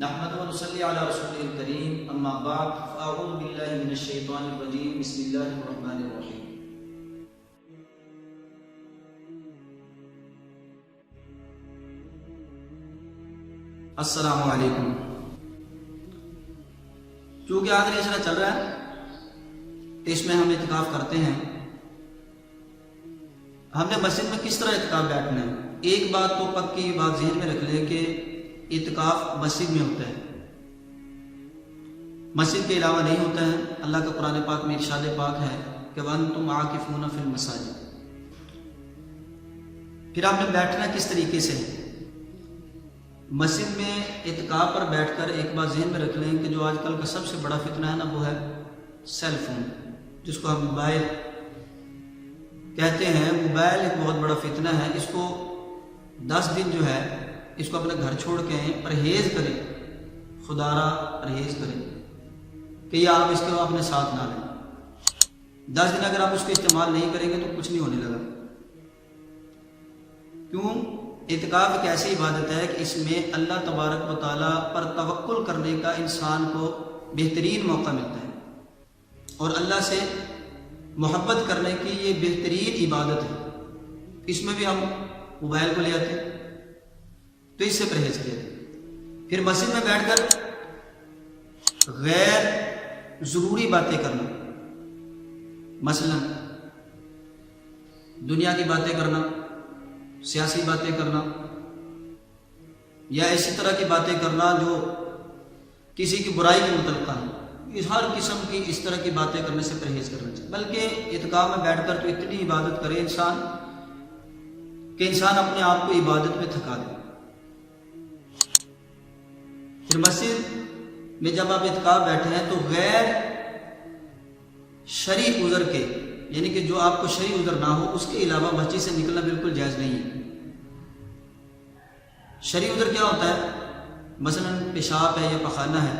نحمد و نصلی علی رسول الکریم اما بعد فاعوذ باللہ من الشیطان الرجیم بسم اللہ الرحمن الرحیم۔ السلام علیکم۔ چونکہ آخری عشرہ چل رہا ہے اس میں ہم اعتکاف کرتے ہیں۔ ہم نے مسجد میں کس طرح اعتکاف بیٹھنا ہے؟ ایک بات تو پکی بات ذہن میں رکھ لیں کہ اعتکاف مسجد میں ہوتا ہے، مسجد کے علاوہ نہیں ہوتا ہے۔ اللہ کا قرآن پاک میں ارشاد پاک ہے کہ وَأَنْتُمْ عَاكِفُونَ فِي الْمَسَاجِدِ۔ پھر آپ نے بیٹھنا کس طریقے سے ہے؟ مسجد میں اعتکاف پر بیٹھ کر ایک بات ذہن میں رکھ لیں کہ جو آج کل کا سب سے بڑا فتنہ ہے نا، وہ ہے سیل فون، جس کو ہم موبائل کہتے ہیں۔ موبائل ایک بہت بڑا فتنہ ہے۔ اس کو 10 دن جو ہے اس کو اپنے گھر چھوڑ کے پرہیز کریں، خدا را پرہیز کریں کہ یہ آپ اس کو اپنے ساتھ نہ لیں۔ 10 دن اگر آپ اس کو استعمال نہیں کریں گے تو کچھ نہیں ہونے لگا۔ کیوں؟ اعتکاف ایک ایسی عبادت ہے کہ اس میں اللہ تبارک و تعالیٰ پر توکل کرنے کا انسان کو بہترین موقع ملتا ہے، اور اللہ سے محبت کرنے کی یہ بہترین عبادت ہے۔ اس میں بھی ہم موبائل کو لے آتے ہیں تو اس سے پرہیز کیا جائے۔ پھر مسجد میں بیٹھ کر غیر ضروری باتیں کرنا، مثلا دنیا کی باتیں کرنا، سیاسی باتیں کرنا، یا اسی طرح کی باتیں کرنا جو کسی کی برائی کے متعلقہ ہیں، ہر قسم کی اس طرح کی باتیں کرنے سے پرہیز کرنا چاہیے۔ بلکہ اعتکاف میں بیٹھ کر تو اتنی عبادت کرے انسان کہ انسان اپنے آپ کو عبادت میں تھکا دے۔ پھر مسجد میں جب آپ اعتکاف بیٹھے ہیں تو غیر شرعی عذر کے، یعنی کہ جو آپ کو شرعی عذر نہ ہو، اس کے علاوہ مسجد سے نکلنا بالکل جائز نہیں ہے۔ شرعی عذر کیا ہوتا ہے؟ مثلا پیشاب ہے یا پخانہ ہے،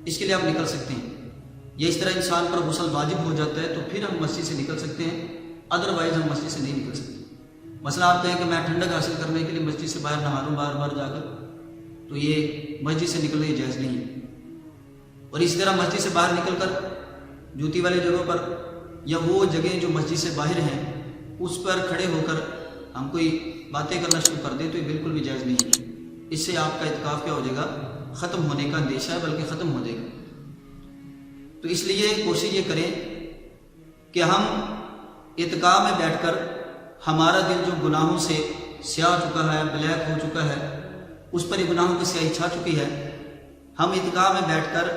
اس کے لیے آپ نکل سکتے ہیں، یا اس طرح انسان پر غسل واجب ہو جاتا ہے تو پھر ہم مسجد سے نکل سکتے ہیں، ادروائز ہم مسجد سے نہیں نکل سکتے۔ مثلا آپ کہیں کہ میں ٹھنڈک حاصل کرنے کے لیے مسجد سے باہر نہا لوں بار بار جا کر، تو یہ مسجد سے نکلنے جائز نہیں ہے۔ اور اسی طرح مسجد سے باہر نکل کر جوتی والے جگہوں پر یا وہ جگہیں جو مسجد سے باہر ہیں اس پر کھڑے ہو کر ہم کوئی باتیں کرنا شروع کر دیں تو یہ بالکل بھی جائز نہیں ہے۔ اس سے آپ کا اعتکاف کیا ہو جائے گا؟ ختم ہونے کا اندیشہ ہے، بلکہ ختم ہو جائے گا۔ تو اس لیے کوشش یہ کریں کہ ہم اعتکاف میں بیٹھ کر ہمارا دل جو گناہوں سے سیاہ چکا ہے، بلیک ہو چکا ہے، اس پر یہ گناہوں کی سیاہی چھا چکی ہے، ہم اعتکاف میں بیٹھ کر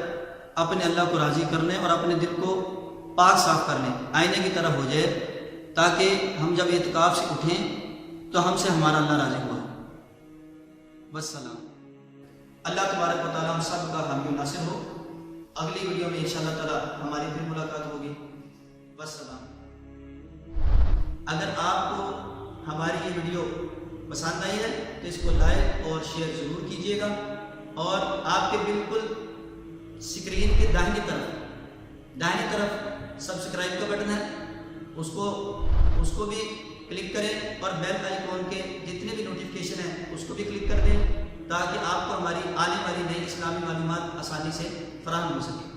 اپنے اللہ کو راضی کرنے اور اپنے دل کو پاک صاف کرنے آئینے کی طرح ہو جائے، تاکہ ہم جب اعتکاف سے اٹھیں تو ہم سے ہمارا اللہ راضی ہوا۔ والسلام۔ اللہ تبارک و تعالیٰ ہم سب کا حامی و ناصر ہو۔ اگلی ویڈیو میں انشاءاللہ تعالیٰ ہماری پھر ملاقات ہوگی۔ والسلام۔ اگر آپ کو ہماری یہ ویڈیو پسند آئی ہے تو اس کو لائک اور شیئر ضرور کیجیے گا، اور آپ کے بالکل اسکرین کے داہنی طرف سبسکرائب کا بٹن ہے، اس کو بھی کلک کریں، اور بیل آئیکن کے جتنے بھی نوٹیفیکیشن ہیں اس کو بھی کلک کر دیں، تاکہ آپ کو ہماری آنے والی نئی اسلامی معلومات آسانی سے فراہم ہو سکے۔